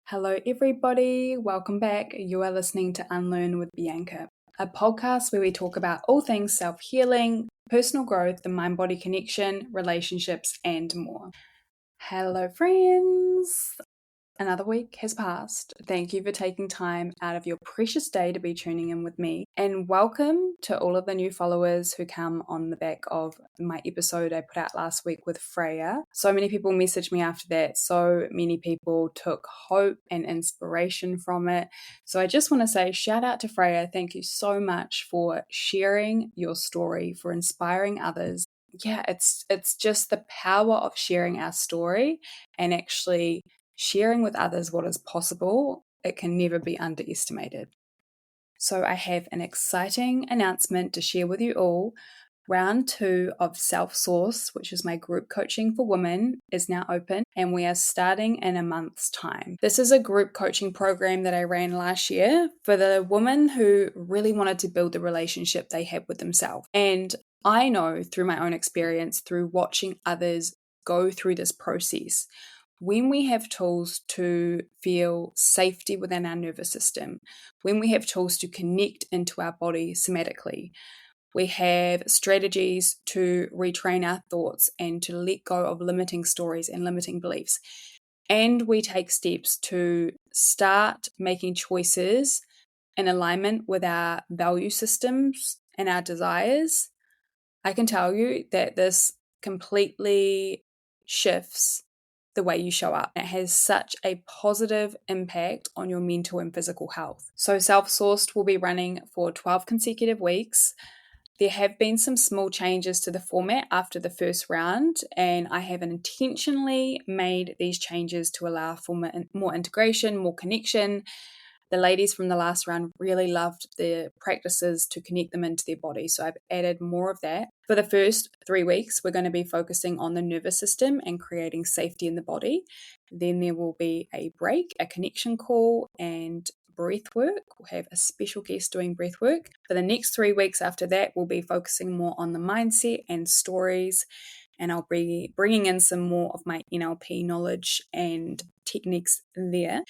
Hello, everybody. Welcome back. You are listening to Unlearn with Bianca, a podcast where we talk about all things self healing, personal growth, the mind body connection, relationships, and more. Hello, friends. Another week has passed. Thank you for taking time out of your precious day to be tuning in with me. And welcome to all of the new followers who come on the back of my episode I put out last week with Freya. So many people messaged me after that. So many people took hope and inspiration from it. So I just want to say shout out to Freya. Thank you so much for sharing your story, for inspiring others. Yeah, it's just the power of sharing our story and actually sharing with others what is possible. It can never be underestimated. So I have an exciting announcement to share with you all. Round 2 of Self-Source, which is my group coaching for women, is now open and we are starting in a month's time. This is a group coaching program that I ran last year for the women who really wanted to build the relationship they have with themselves. And I know through my own experience, through watching others go through this process, when we have tools to feel safety within our nervous system, when we have tools to connect into our body somatically, we have strategies to retrain our thoughts and to let go of limiting stories and limiting beliefs, and we take steps to start making choices in alignment with our value systems and our desires, I can tell you that this completely shifts the way you show up. It has such a positive impact on your mental and physical health. So Self-Sourced will be running for 12 consecutive weeks. There have been some small changes to the format after the first round, and I have intentionally made these changes to allow for more integration, more connection. The ladies from the last round really loved the practices to connect them into their body, so I've added more of that. For the first 3 weeks, we're going to be focusing on the nervous system and creating safety in the body. Then there will be a break, a connection call, and breath work. We'll have a special guest doing breath work. For the next 3 weeks after that, we'll be focusing more on the mindset and stories, and I'll be bringing in some more of my NLP knowledge and techniques there.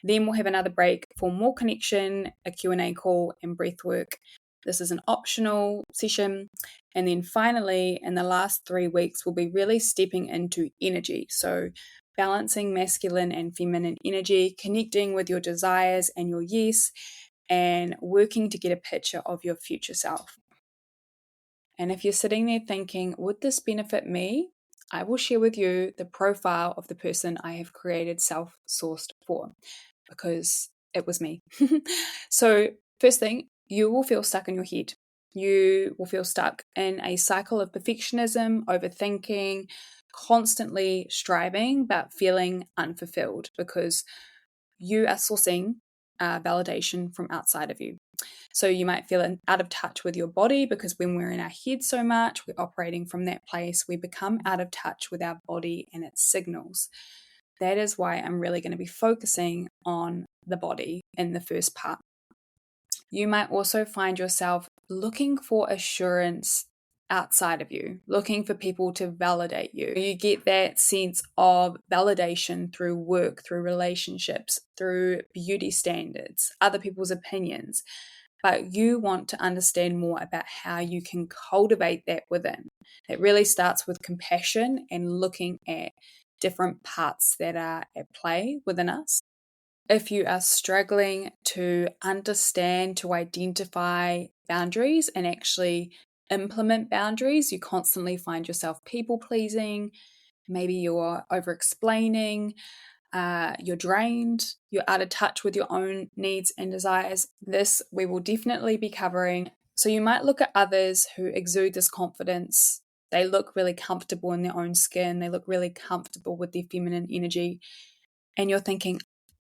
Then we'll have another break for more connection, a Q&A call, and breath work. This is an optional session. And then finally, in the last 3 weeks, we'll be really stepping into energy. So balancing masculine and feminine energy, connecting with your desires and your yes, and working to get a picture of your future self. And if you're sitting there thinking, would this benefit me? I will share with you the profile of the person I have created Self-Sourced for, because it was me. So first thing, you will feel stuck in your head. You will feel stuck in a cycle of perfectionism, overthinking, constantly striving, but feeling unfulfilled because you are sourcing validation from outside of you. So you might feel out of touch with your body because when we're in our head so much, we're operating from that place, we become out of touch with our body and its signals. That is why I'm really going to be focusing on the body in the first part. You might also find yourself looking for assurance outside of you, looking for people to validate you. You get that sense of validation through work, through relationships, through beauty standards, other people's opinions. But you want to understand more about how you can cultivate that within. It really starts with compassion and looking at different parts that are at play within us. If you are struggling to understand, to identify boundaries and actually implement boundaries, you constantly find yourself people-pleasing, maybe you're over-explaining, you're drained, you're out of touch with your own needs and desires. This we will definitely be covering. So you might look at others who exude this confidence. They look really comfortable in their own skin. They look really comfortable with their feminine energy. And you're thinking,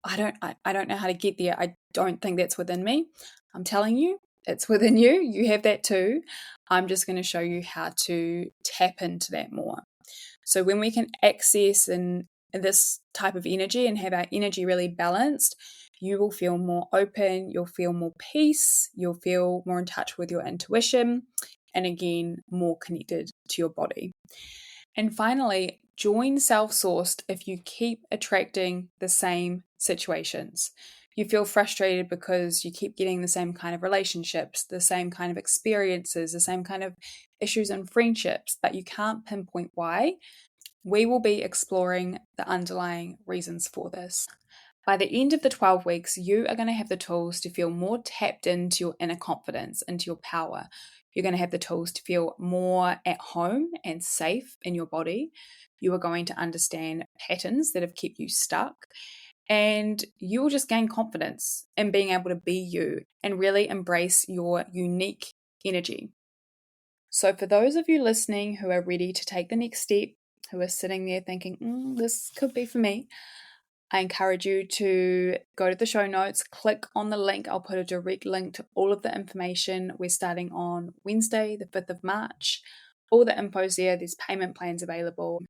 I don't know how to get there. I don't think that's within me. I'm telling you, it's within you. You have that too. I'm just going to show you how to tap into that more. So when we can access this type of energy and have our energy really balanced, you will feel more open, you'll feel more peace, you'll feel more in touch with your intuition, and again, more connected to your body. And finally, join self-sourced if you keep attracting the same situations. You feel frustrated because you keep getting the same kind of relationships, the same kind of experiences, the same kind of issues and friendships, but you can't pinpoint why. We will be exploring the underlying reasons for this. By the end of the 12 weeks, you are going to have the tools to feel more tapped into your inner confidence, into your power. You're going to have the tools to feel more at home and safe in your body. You are going to understand patterns that have kept you stuck. And you will just gain confidence in being able to be you and really embrace your unique energy. So for those of you listening who are ready to take the next step, who are sitting there thinking, this could be for me, I encourage you to go to the show notes, click on the link. I'll put a direct link to all of the information. We're starting on Wednesday, the 5th of March. All the info's there. There's payment plans available.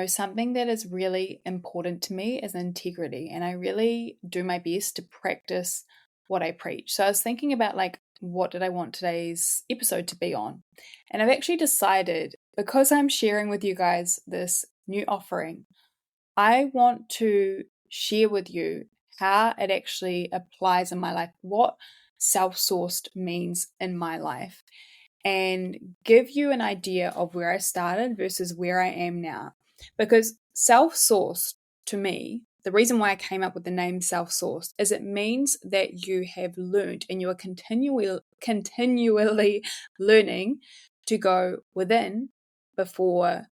Something that is really important to me is integrity, and I really do my best to practice what I preach. So I was thinking about what did I want today's episode to be on? And I've actually decided, because I'm sharing with you guys this new offering, I want to share with you how it actually applies in my life, what self-sourced means in my life, and give you an idea of where I started versus where I am now. Because self-sourced, to me, the reason why I came up with the name self-sourced is it means that you have learned and you are continually learning to go within before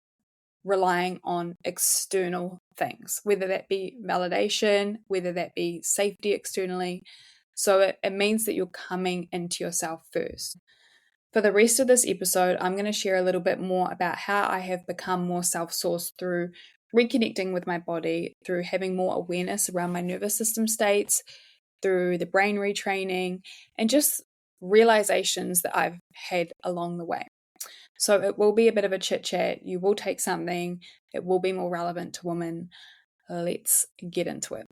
relying on external things, whether that be validation, whether that be safety externally. So it means that you're coming into yourself first. For the rest of this episode, I'm going to share a little bit more about how I have become more self-sourced through reconnecting with my body, through having more awareness around my nervous system states, through the brain retraining, and just realizations that I've had along the way. So it will be a bit of a chit chat. You will take something. It will be more relevant to women. Let's get into it.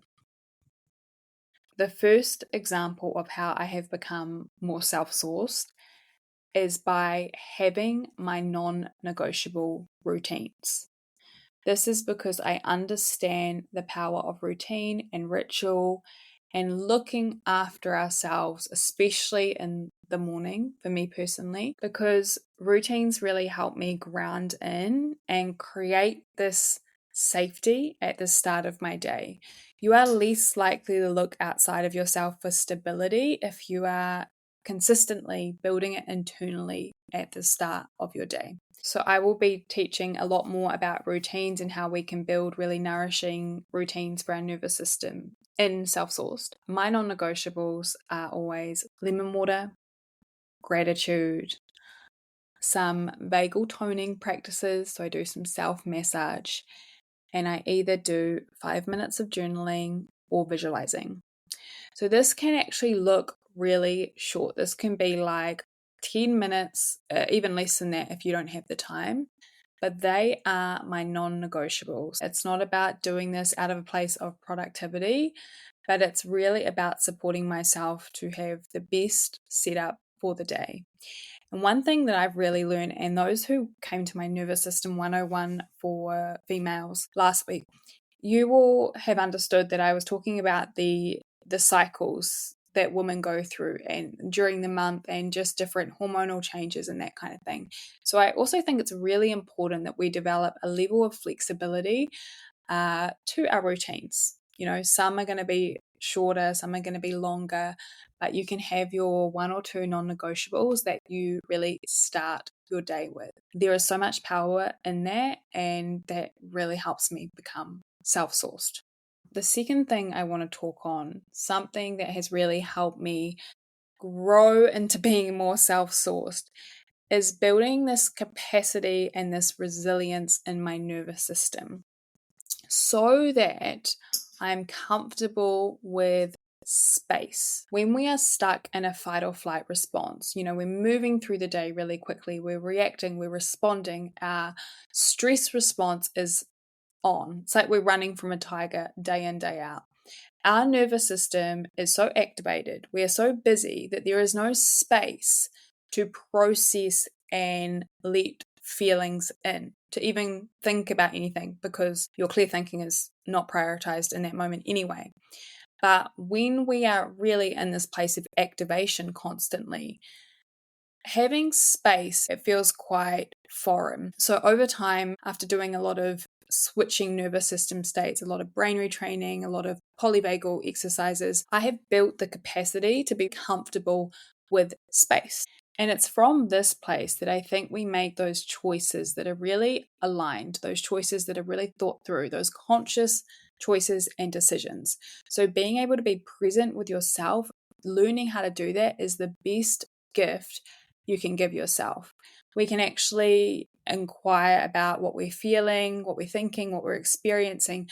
The first example of how I have become more self-sourced is by having my non-negotiable routines. This is because I understand the power of routine and ritual and looking after ourselves, especially in the morning, for me personally, because routines really help me ground in and create this safety at the start of my day. You are less likely to look outside of yourself for stability if you are consistently building it internally at the start of your day. So I will be teaching a lot more about routines and how we can build really nourishing routines for our nervous system in self-sourced. My non-negotiables are always lemon water, gratitude, some vagal toning practices. So I do some self-massage, and I either do 5 minutes of journaling or visualizing. So this can actually look really short. This can be like 10 minutes, even less than that if you don't have the time. But they are my non-negotiables. It's not about doing this out of a place of productivity, but it's really about supporting myself to have the best setup for the day. And one thing that I've really learned, and those who came to my Nervous System 101 for females last week, you will have understood that I was talking about the cycles that women go through and during the month and just different hormonal changes and that kind of thing. So I also think it's really important that we develop a level of flexibility to our routines. Some are going to be shorter, some are going to be longer, but you can have your 1 or 2 non-negotiables that you really start your day with. There is so much power in that, and that really helps me become self-sourced. The second thing I want to talk on, something that has really helped me grow into being more self-sourced, is building this capacity and this resilience in my nervous system so that I'm comfortable with space. When we are stuck in a fight or flight response, we're moving through the day really quickly, we're reacting, we're responding, our stress response is on. It's like we're running from a tiger day in, day out. Our nervous system is so activated, we are so busy that there is no space to process and let feelings in. to even think about anything because your clear thinking is not prioritized in that moment anyway. But when we are really in this place of activation constantly, having space, it feels quite foreign. So over time, after doing a lot of switching nervous system states, a lot of brain retraining, a lot of polyvagal exercises, I have built the capacity to be comfortable with space. And it's from this place that I think we make those choices that are really aligned, those choices that are really thought through, those conscious choices and decisions. So being able to be present with yourself, learning how to do that is the best gift you can give yourself. We can actually inquire about what we're feeling, what we're thinking, what we're experiencing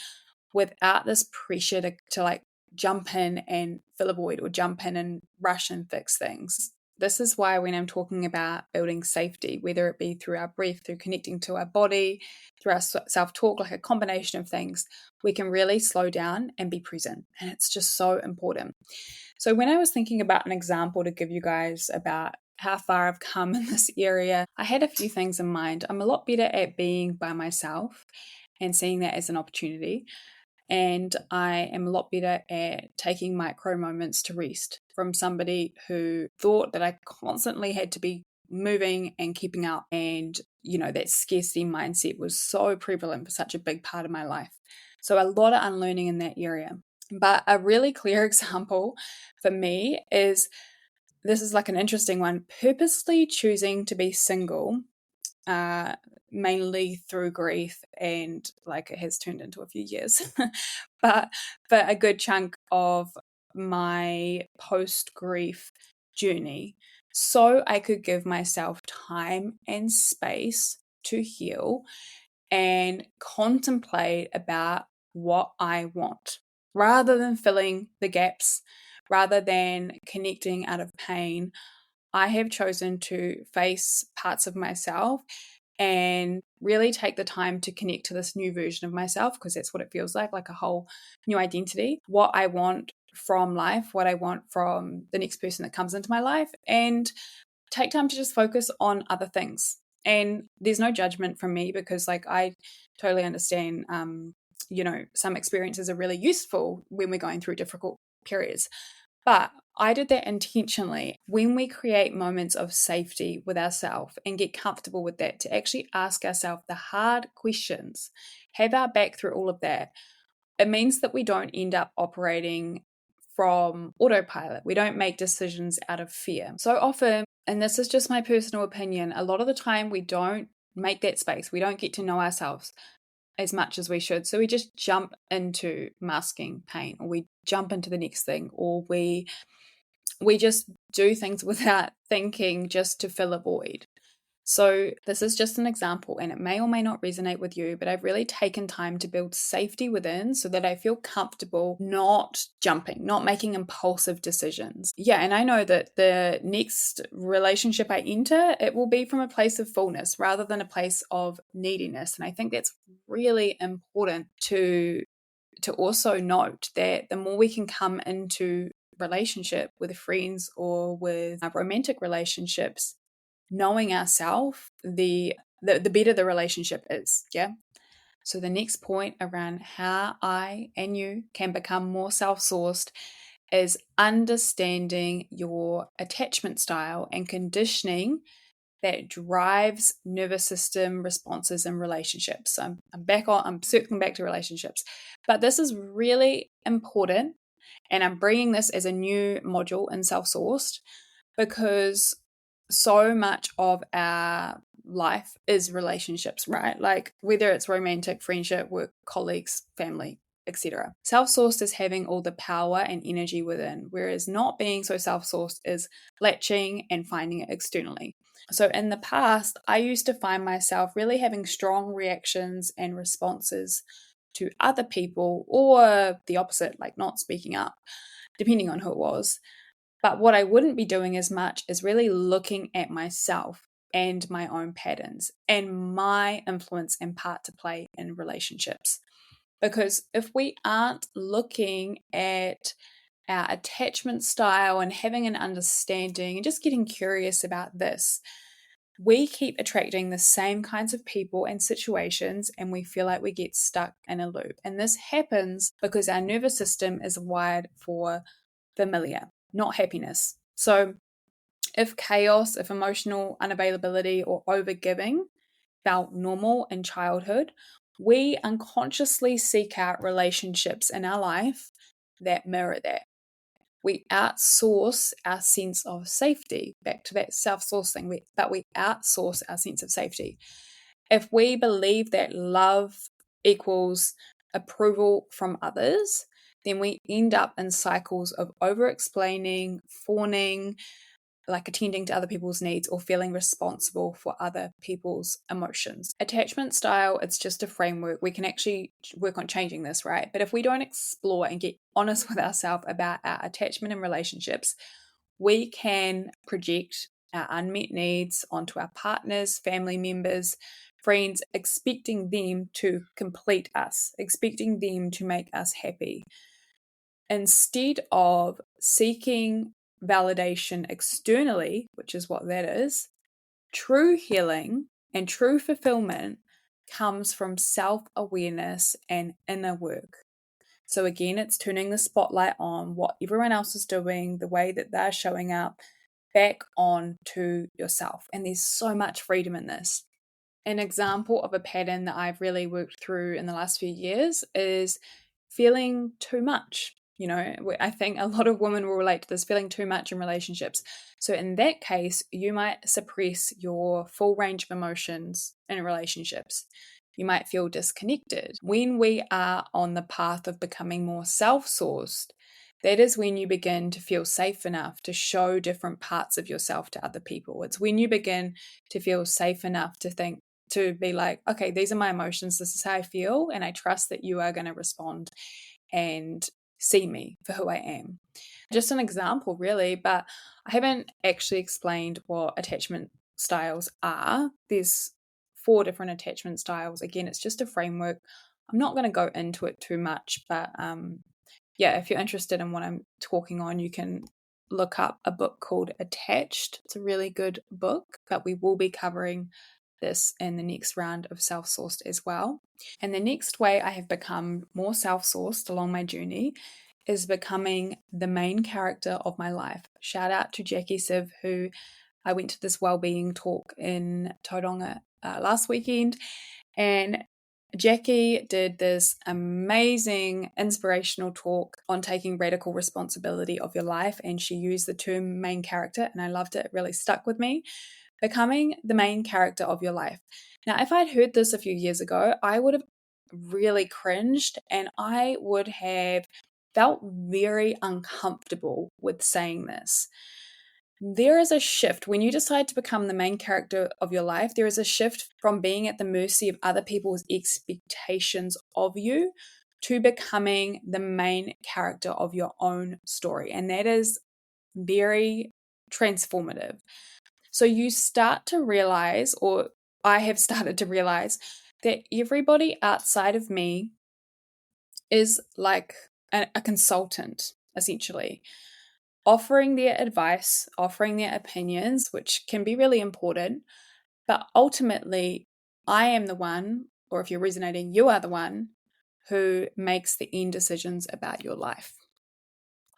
without this pressure to like jump in and fill a void or jump in and rush and fix things. This is why when I'm talking about building safety, whether it be through our breath, through connecting to our body, through our self-talk, like a combination of things, we can really slow down and be present. And it's just so important. So when I was thinking about an example to give you guys about how far I've come in this area, I had a few things in mind. I'm a lot better at being by myself and seeing that as an opportunity. And I am a lot better at taking micro moments to rest from somebody who thought that I constantly had to be moving and keeping up. And, that scarcity mindset was so prevalent for such a big part of my life. So a lot of unlearning in that area. But a really clear example for me is, this is like an interesting one, purposely choosing to be single, mainly through grief, and like it has turned into a few years, but for a good chunk of my post-grief journey, so I could give myself time and space to heal and contemplate about what I want rather than filling the gaps, rather than connecting out of pain. I have chosen to face parts of myself and really take the time to connect to this new version of myself, because that's what it feels like a whole new identity, what I want from life, what I want from the next person that comes into my life, and take time to just focus on other things. And there's no judgment from me, because I totally understand, some experiences are really useful when we're going through difficult periods. But I did that intentionally. When we create moments of safety with ourselves and get comfortable with that, to actually ask ourselves the hard questions, have our back through all of that, it means that we don't end up operating from autopilot. We don't make decisions out of fear. So often, and this is just my personal opinion, a lot of the time we don't make that space. We don't get to know ourselves as much as we should. So we just jump into masking pain, or we jump into the next thing, or we just do things without thinking just to fill a void. So this is just an example, and it may or may not resonate with you, but I've really taken time to build safety within so that I feel comfortable not jumping, not making impulsive decisions. Yeah, and I know that the next relationship I enter, it will be from a place of fullness rather than a place of neediness. And I think that's really important to also note, that the more we can come into relationship with friends or with romantic relationships, knowing ourselves, the better the relationship is. Yeah. So the next point around how I and you can become more self-sourced is understanding your attachment style and conditioning that drives nervous system responses in relationships. So I'm circling back to relationships, but this is really important. And I'm bringing this as a new module in self-sourced, because so much of our life is relationships, right? Like whether it's romantic, friendship, work, colleagues, family, etc. Self-sourced is having all the power and energy within, whereas not being so self-sourced is latching and finding it externally. So in the past, I used to find myself really having strong reactions and responses to other people, or the opposite, like not speaking up, depending on who it was. But what I wouldn't be doing as much is really looking at myself and my own patterns and my influence and part to play in relationships. Because if we aren't looking at our attachment style and having an understanding and just getting curious about this, we keep attracting the same kinds of people and situations, and we feel like we get stuck in a loop. And this happens because our nervous system is wired for familiar, not happiness. So if chaos, if emotional unavailability or overgiving felt normal in childhood, we unconsciously seek out relationships in our life that mirror that. We outsource our sense of safety, back to that self-source thing, but we outsource our sense of safety. If we believe that love equals approval from others, then we end up in cycles of over-explaining, fawning, like attending to other people's needs or feeling responsible for other people's emotions. Attachment style, it's just a framework. We can actually work on changing this, right? But if we don't explore and get honest with ourselves about our attachment and relationships, we can project our unmet needs onto our partners, family members, friends, expecting them to complete us, expecting them to make us happy, instead of seeking validation externally, which is what that is. True healing and true fulfillment comes from self-awareness and inner work. So again, it's turning the spotlight on what everyone else is doing, the way that they're showing up, back on to yourself. And there's so much freedom in this. An example of a pattern that I've really worked through in the last few years is feeling too much. I think a lot of women will relate to this, feeling too much in relationships. So in that case, you might suppress your full range of emotions in relationships. You might feel disconnected. When we are on the path of becoming more self-sourced, that is when you begin to feel safe enough to show different parts of yourself to other people. It's when you begin to feel safe enough to be like, okay, these are my emotions, this is how I feel, and I trust that you are going to respond and see me for who I am. Just an example, really, but I haven't actually explained what attachment styles are. There's 4 different attachment styles. Again, it's just a framework. I'm not going to go into it too much, but yeah, if you're interested in what I'm talking on, you can look up a book called Attached. It's a really good book, but we will be covering this in the next round of self-sourced as well. And the next way I have become more self-sourced along my journey is becoming the main character of my life. Shout out to Jackie Siv, who I went to this wellbeing talk in Tauranga last weekend, and Jackie did this amazing inspirational talk on taking radical responsibility of your life, and she used the term main character, and I loved it. It really stuck with me. Becoming the main character of your life. Now, if I'd heard this a few years ago, I would have really cringed and I would have felt very uncomfortable with saying this. There is a shift when you decide to become the main character of your life. There is a shift from being at the mercy of other people's expectations of you to becoming the main character of your own story. And that is very transformative. So you start to realize, or I have started to realize, that everybody outside of me is like a consultant, essentially, offering their advice, offering their opinions, which can be really important. But ultimately, I am the one, or if you're resonating, you are the one who makes the end decisions about your life.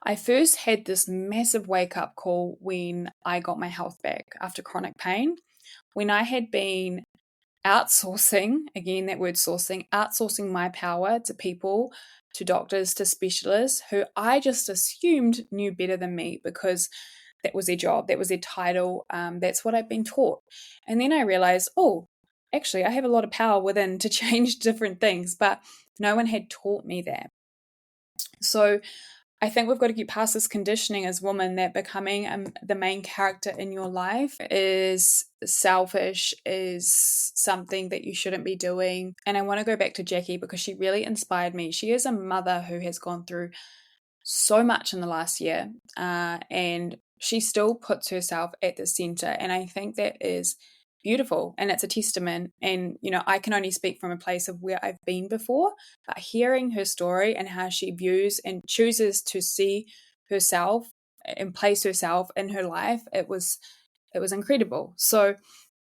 I first had this massive wake up call when I got my health back after chronic pain, when I had been outsourcing, again, that word sourcing, outsourcing my power to people, to doctors, to specialists who I just assumed knew better than me because that was their job, that was their title, that's what I've been taught. And then I realized, oh, actually, I have a lot of power within to change different things, but no one had taught me that. So I think we've got to get past this conditioning as women that becoming the main character in your life is selfish, is something that you shouldn't be doing. And I want to go back to Jackie because she really inspired me. She is a mother who has gone through so much in the last year, and she still puts herself at the center. And I think that is beautiful, and it's a testament. And I can only speak from a place of where I've been before, but hearing her story and how she views and chooses to see herself and place herself in her life, it was incredible. So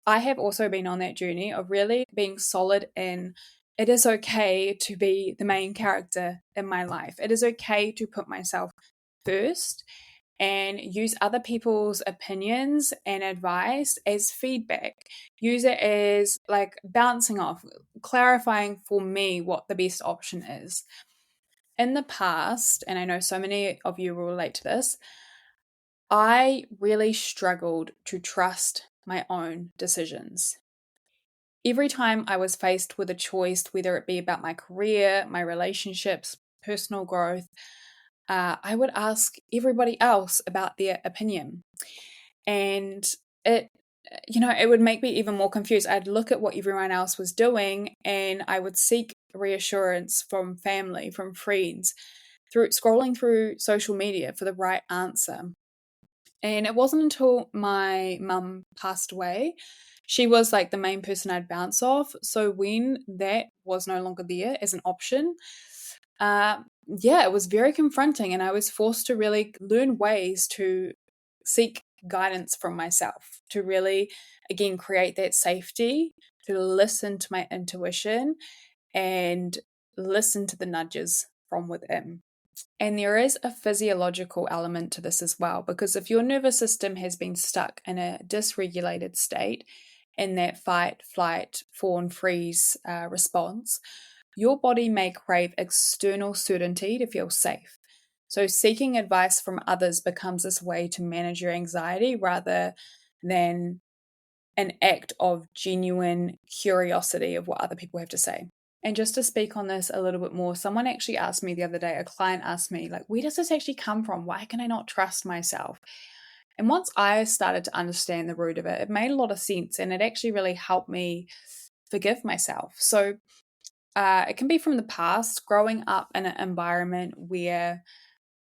I have also been on that journey of really being solid in it is okay to be the main character in my life. It is okay to put myself first and use other people's opinions and advice as feedback. Use it as like bouncing off, clarifying for me what the best option is. In the past, and I know so many of you will relate to this, I really struggled to trust my own decisions. Every time I was faced with a choice, whether it be about my career, my relationships, personal growth, I would ask everybody else about their opinion. And it, it would make me even more confused. I'd look at what everyone else was doing and I would seek reassurance from family, from friends, through scrolling through social media for the right answer. And it wasn't until my mum passed away, she was like the main person I'd bounce off. So when that was no longer there as an option, it was very confronting. And I was forced to really learn ways to seek guidance from myself, to really, again, create that safety, to listen to my intuition and listen to the nudges from within. And there is a physiological element to this as well, because if your nervous system has been stuck in a dysregulated state, in that fight, flight, fawn, freeze response, your body may crave external certainty to feel safe. So, seeking advice from others becomes this way to manage your anxiety rather than an act of genuine curiosity of what other people have to say. And just to speak on this a little bit more, someone actually asked me the other day, a client asked me, like, where does this actually come from? Why can I not trust myself? And once I started to understand the root of it, it made a lot of sense and it actually really helped me forgive myself. So it can be from the past, growing up in an environment where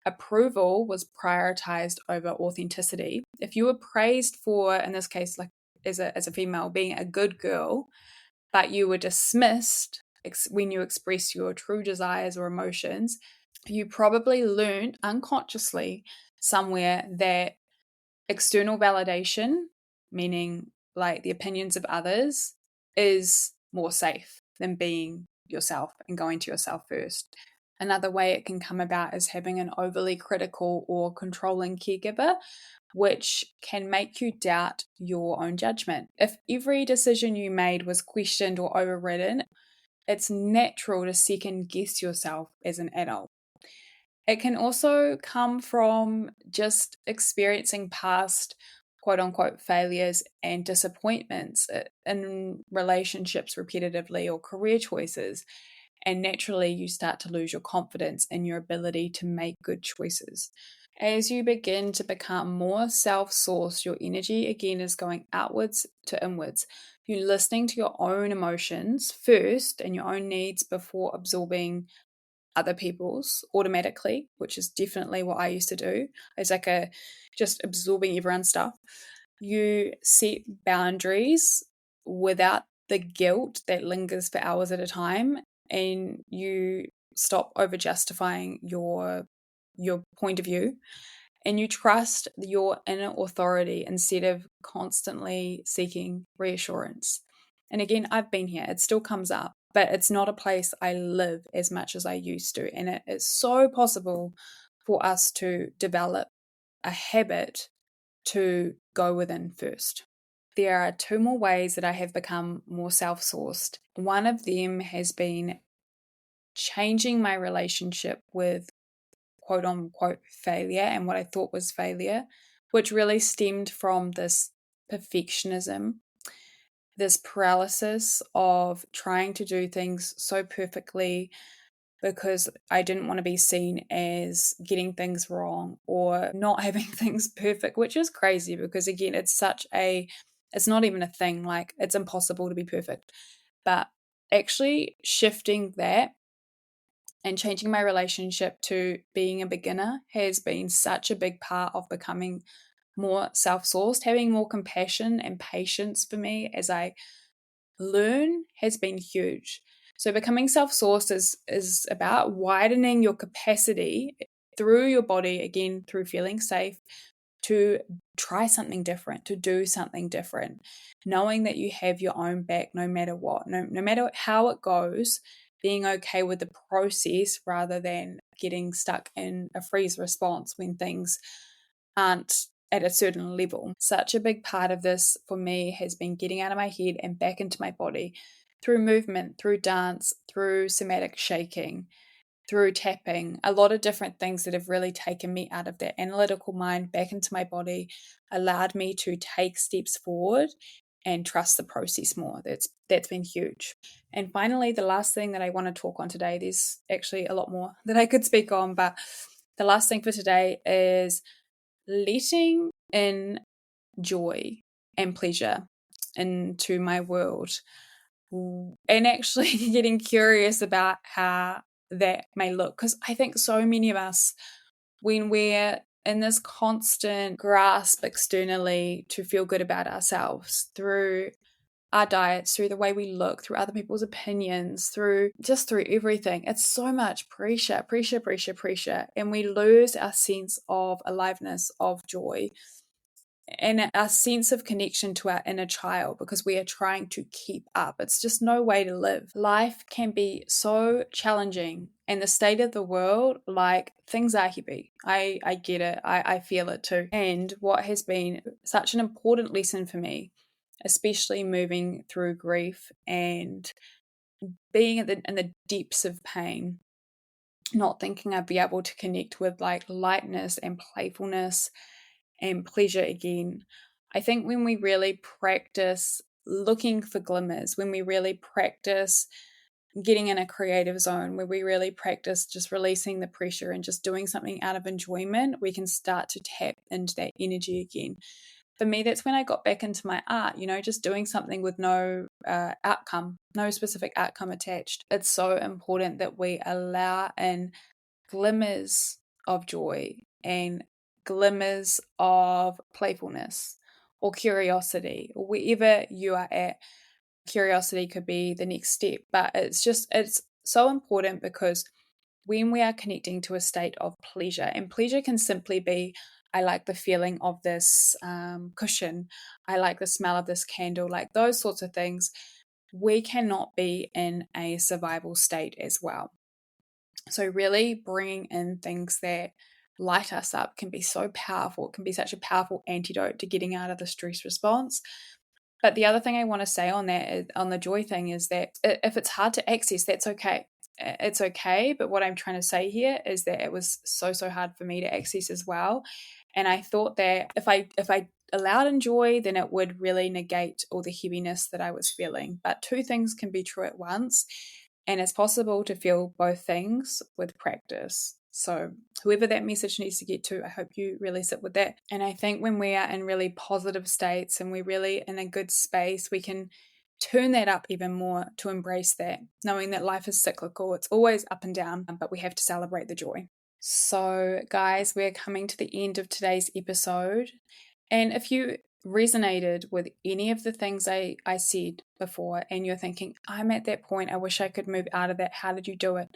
approval was prioritized over authenticity. If you were praised for, in this case, like as a female, being a good girl, but you were dismissed when you express your true desires or emotions, you probably learned unconsciously somewhere that external validation, meaning like the opinions of others, is more safe than being yourself and going to yourself first. Another way it can come about is having an overly critical or controlling caregiver, which can make you doubt your own judgment. If every decision you made was questioned or overridden, it's natural to second guess yourself as an adult. It can also come from just experiencing past quote unquote failures and disappointments in relationships repetitively or career choices. And naturally, you start to lose your confidence in your ability to make good choices. As you begin to become more self sourced, your energy again is going outwards to inwards. You're listening to your own emotions first and your own needs before absorbing other people's automatically, which is definitely what I used to do. It's like just absorbing everyone's stuff. You set boundaries without the guilt that lingers for hours at a time, and you stop over justifying your point of view, and you trust your inner authority instead of constantly seeking reassurance. And again, I've been here, it still comes up, but it's not a place I live as much as I used to. And it is so possible for us to develop a habit to go within first. There are two more ways that I have become more self sourced. One of them has been changing my relationship with quote unquote failure and what I thought was failure, which really stemmed from this perfectionism, this paralysis of trying to do things so perfectly because I didn't want to be seen as getting things wrong or not having things perfect, which is crazy because, again, it's not even a thing. Like, it's impossible to be perfect. But actually shifting that and changing my relationship to being a beginner has been such a big part of becoming more self-sourced. Having more compassion and patience for me as I learn has been huge. So becoming self-sourced is about widening your capacity through your body, again, through feeling safe, to try something different, to do something different, knowing that you have your own back no matter what, no matter how it goes, being okay with the process rather than getting stuck in a freeze response when things aren't at a certain level. Such a big part of this for me has been getting out of my head and back into my body through movement, through dance, through somatic shaking, through tapping, a lot of different things that have really taken me out of that analytical mind back into my body, allowed me to take steps forward and trust the process more. That's been huge. And finally, the last thing that I want to talk on today, there's actually a lot more that I could speak on, but the last thing for today is letting in joy and pleasure into my world, and actually getting curious about how that may look. Because I think so many of us, when we're in this constant grasp externally to feel good about ourselves through our diets, through the way we look, through other people's opinions, through everything, it's so much pressure, and we lose our sense of aliveness, of joy, and our sense of connection to our inner child because we are trying to keep up. It's just no way to live. Life can be so challenging, and the state of the world, like, things are heavy. I get it. I feel it too. And what has been such an important lesson for me, especially moving through grief and being in the depths of pain, not thinking I'd be able to connect with like lightness and playfulness and pleasure again. I think when we really practice looking for glimmers, when we really practice getting in a creative zone, where we really practice just releasing the pressure and just doing something out of enjoyment, we can start to tap into that energy again. For me, that's when I got back into my art, just doing something with no outcome, no specific outcome attached. It's so important that we allow in glimmers of joy and glimmers of playfulness or curiosity, or wherever you are at. Curiosity could be the next step, but it's so important because when we are connecting to a state of pleasure, and pleasure can simply be, I like the feeling of this cushion, I like the smell of this candle, like those sorts of things, we cannot be in a survival state as well. So really bringing in things that light us up can be so powerful. It can be such a powerful antidote to getting out of the stress response. But the other thing I want to say on that, on the joy thing, is that if it's hard to access, that's okay. It's okay. But what I'm trying to say here is that it was so hard for me to access as well. And I thought that if I allowed in joy, then it would really negate all the heaviness that I was feeling. But two things can be true at once. And it's possible to feel both things with practice. So whoever that message needs to get to, I hope you really sit with that. And I think when we are in really positive states and we're really in a good space, we can turn that up even more to embrace that, knowing that life is cyclical. It's always up and down, but we have to celebrate the joy. So guys, we're coming to the end of today's episode. And if you resonated with any of the things I said before and you're thinking, I'm at that point, I wish I could move out of that, how did you do it?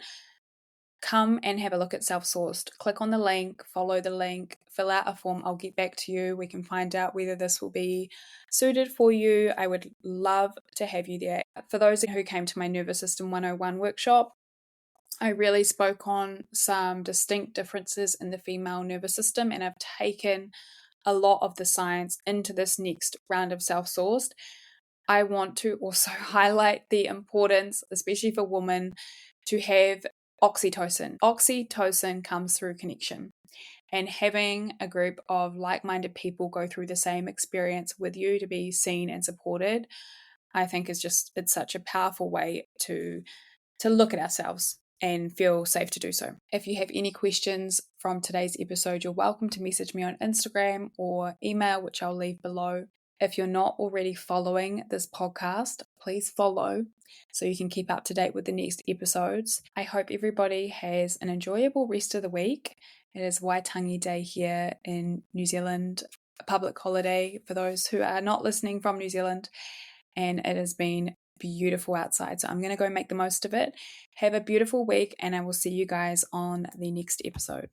Come and have a look at Self-Sourced. Click on the link, follow the link, fill out a form. I'll get back to you. We can find out whether this will be suited for you. I would love to have you there. For those who came to my Nervous System 101 workshop, I really spoke on some distinct differences in the female nervous system, and I've taken a lot of the science into this next round of Self-Sourced. I want to also highlight the importance, especially for women, to have oxytocin. Oxytocin comes through connection, and having a group of like-minded people go through the same experience with you to be seen and supported, I think it's such a powerful way to look at ourselves and feel safe to do so. If you have any questions from today's episode, you're welcome to message me on Instagram or email, which I'll leave below. If you're not already following this podcast, please follow so you can keep up to date with the next episodes. I hope everybody has an enjoyable rest of the week. It is Waitangi Day here in New Zealand, a public holiday for those who are not listening from New Zealand, and it has been beautiful outside. So I'm going to go make the most of it. Have a beautiful week, and I will see you guys on the next episode.